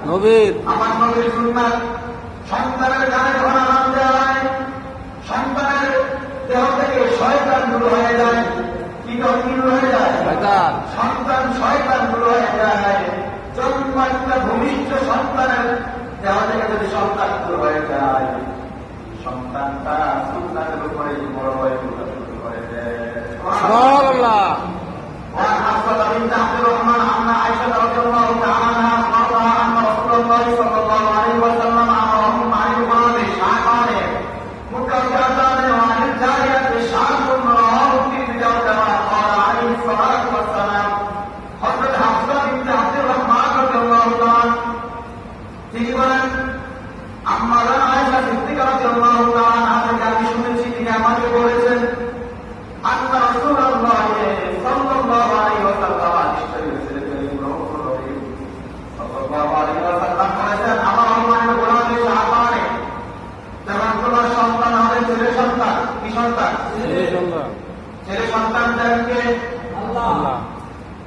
নবীর আমার নবীর সুন্নাত। সন্তানের গানে যখন আরাম দেওয়া হয়, সন্তানের দেহ থেকে শয়তান দূর হয়ে যায়। কি দূর হয়ে যায়? শয়তান। সন্তান শয়তান দূর হয়ে যায়। জন্মাত্মা ভূমিষ্ঠ সন্তানের দেহ থেকে যদি সন্তান দূর হয়ে যায়, সন্তানটা সুন্নাতের উপরে বড় হয়ে ওঠা শুরু করে দেয়। সুবহানাল্লাহ। وعن حفصة بنت عبد الرحمن عن عائشة رضي الله تعالى عنها أخبرها أن رسول الله صلى الله عليه وسلم أمرهم عن الغراب شعران متوكلان وعن الجارية شعر رواه الترمذي كما قال عليه الصلاة والسلام. حضرت حفصة بنت عبد الرحمن رضي الله تعالى তিনি বলেন, আম্মা আয়েশা সিদ্দিকা রাদিয়াল্লাহু তাআলা আনহা থেকে আমি শুনেছি তিনি আমাকে বলেছেন, আন্না রাসূলুল্লাহ সাল্লাল্লাহু আলাইহি ওয়াসাল্লাম সাল্লাল্লাহু আলাইহি ওয়াসাল্লাম বলেছেন, আমার সম্মানিত গোলামে সাহাবানে যেমন তোমার সন্তান হবে ছেলে সন্তান। কি সন্তান? ছেলে সন্তান। ছেলে সন্তান যাকে আল্লাহ